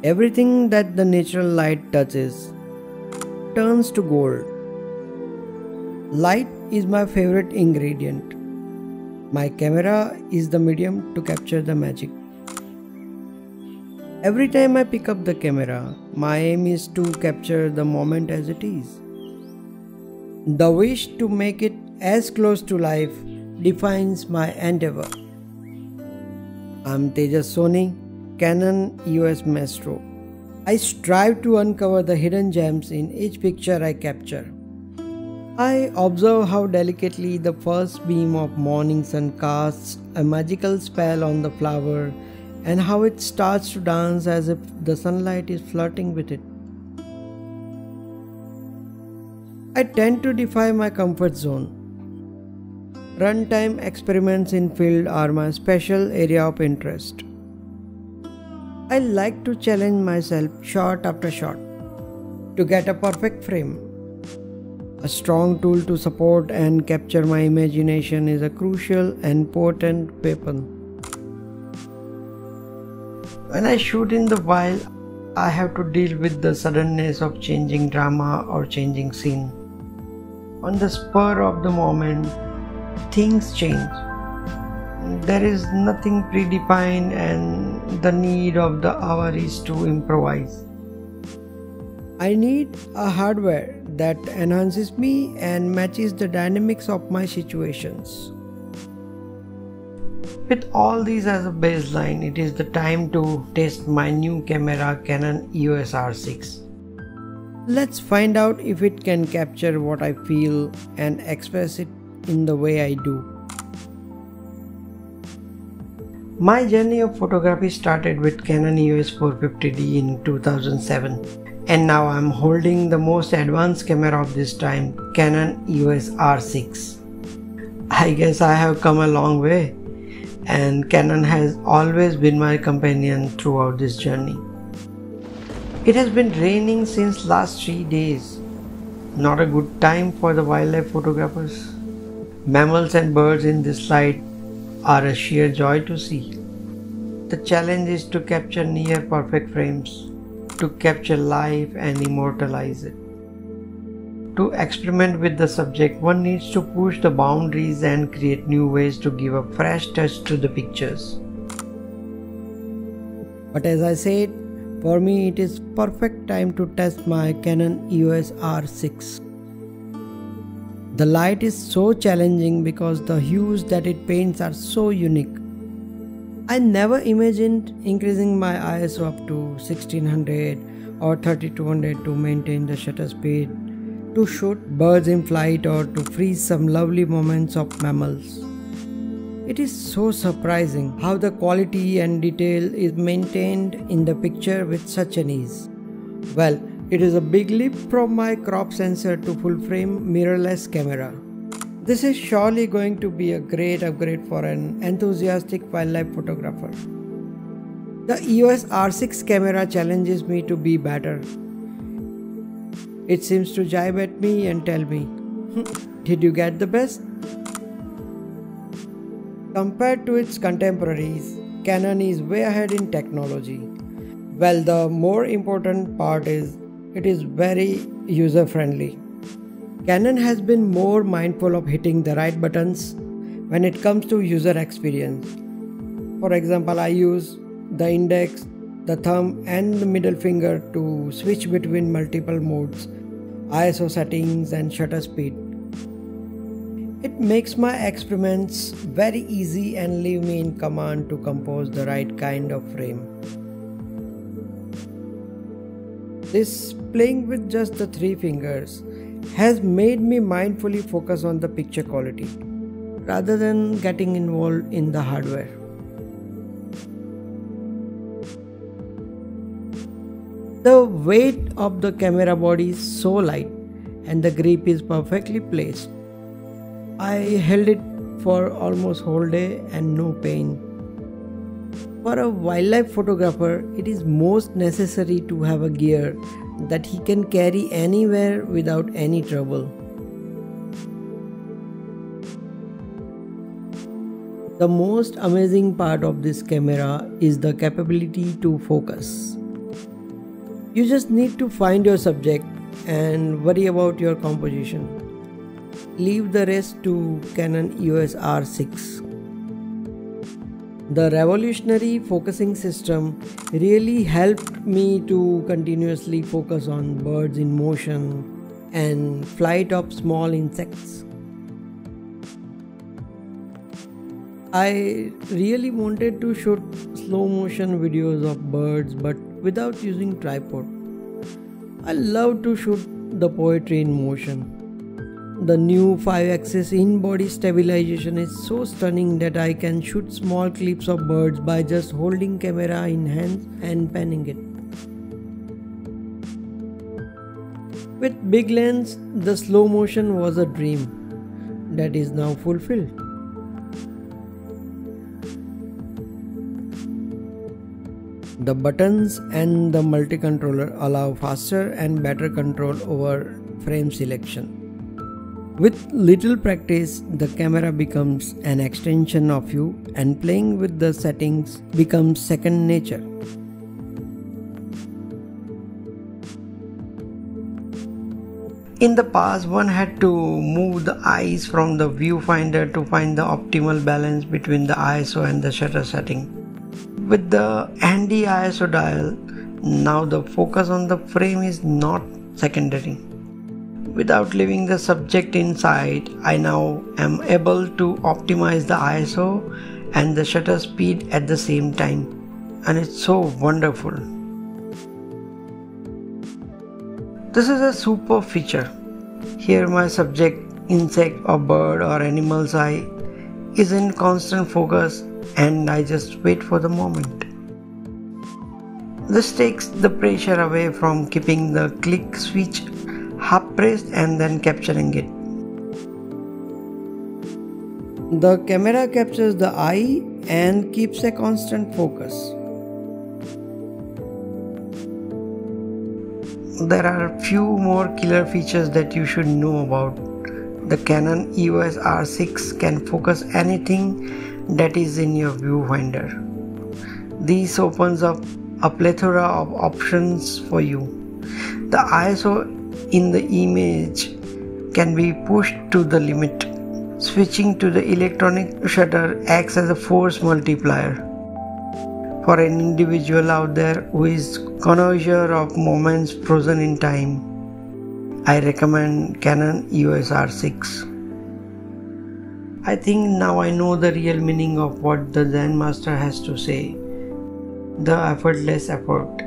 Everything that the natural light touches turns to gold. Light is my favorite ingredient. My camera is the medium to capture the magic. Every time I pick up the camera, my aim is to capture the moment as it is. The wish to make it as close to life defines my endeavor. I'm Tejas Soni, Canon EOS Maestro. I strive to uncover the hidden gems in each picture I capture. I observe how delicately the first beam of morning sun casts a magical spell on the flower and how it starts to dance as if the sunlight is flirting with it. I tend to defy my comfort zone. Runtime experiments in field are my special area of interest. I like to challenge myself shot after shot to get a perfect frame. A strong tool to support and capture my imagination is a crucial and potent weapon. When I shoot in the wild, I have to deal with the suddenness of changing drama or changing scene. On the spur of the moment, things change. There is nothing predefined and the need of the hour is to improvise. I need a hardware that enhances me and matches the dynamics of my situations. With all these as a baseline, it is the time to test my new camera Canon EOS R6. Let's find out if it can capture what I feel and express it in the way I do. My journey of photography started with Canon EOS 450D in 2007, and now I'm holding the most advanced camera of this time, Canon EOS R6. I guess I have come a long way, and Canon has always been my companion throughout this journey. It has been raining since last 3 days. Not a good time for the wildlife photographers. Mammals and birds in this light are a sheer joy to see. The challenge is to capture near perfect frames, to capture life and immortalize it. To experiment with the subject, one needs to push the boundaries and create new ways to give a fresh touch to the pictures. But as I said, for me it is perfect time to test my Canon EOS R6. The light is so challenging because the hues that it paints are so unique. I never imagined increasing my ISO up to 1600 or 3200 to maintain the shutter speed, to shoot birds in flight or to freeze some lovely moments of mammals. It is so surprising how the quality and detail is maintained in the picture with such an ease. Well, it is a big leap from my crop sensor to full frame mirrorless camera. This is surely going to be a great upgrade for an enthusiastic wildlife photographer. The EOS R6 camera challenges me to be better. It seems to jibe at me and tell me, did you get the best? Compared to its contemporaries, Canon is way ahead in technology. Well, the more important part is it is very user-friendly. Canon has been more mindful of hitting the right buttons when it comes to user experience. For example, I use the index, the thumb and the middle finger to switch between multiple modes, ISO settings and shutter speed. It makes my experiments very easy and leave me in command to compose the right kind of frame. This playing with just the 3 fingers has made me mindfully focus on the picture quality rather than getting involved in the hardware. The weight of the camera body is so light and the grip is perfectly placed. I held it for almost whole day and no pain. For a wildlife photographer, it is most necessary to have a gear that he can carry anywhere without any trouble. The most amazing part of this camera is the capability to focus. You just need to find your subject and worry about your composition. Leave the rest to Canon EOS R6. The revolutionary focusing system really helped me to continuously focus on birds in motion and flight of small insects. I really wanted to shoot slow motion videos of birds but without using tripod. I love to shoot the poetry in motion. The new 5-axis in-body stabilization is so stunning that I can shoot small clips of birds by just holding camera in hands and panning it. With big lens, the slow motion was a dream that is now fulfilled. The buttons and the multi-controller allow faster and better control over frame selection. With little practice, the camera becomes an extension of you and playing with the settings becomes second nature. In the past, one had to move the eyes from the viewfinder to find the optimal balance between the ISO and the shutter setting. With the handy ISO dial, now the focus on the frame is not secondary. Without leaving the subject in sight, I now am able to optimize the ISO and the shutter speed at the same time, and it's so wonderful. This is a super feature. Here my subject, insect or bird or animal's eye, is in constant focus and I just wait for the moment. This takes the pressure away from keeping the click switch half pressed and then capturing it. The camera captures the eye and keeps a constant focus. There are few more killer features that you should know about. The Canon EOS R6 can focus anything that is in your viewfinder. This opens up a plethora of options for you. The ISO in the image can be pushed to the limit. Switching to the electronic shutter acts as a force multiplier. For an individual out there who is connoisseur of moments frozen in time, I recommend Canon EOS R6. I think now I know the real meaning of what the Zen master has to say. The effortless effort.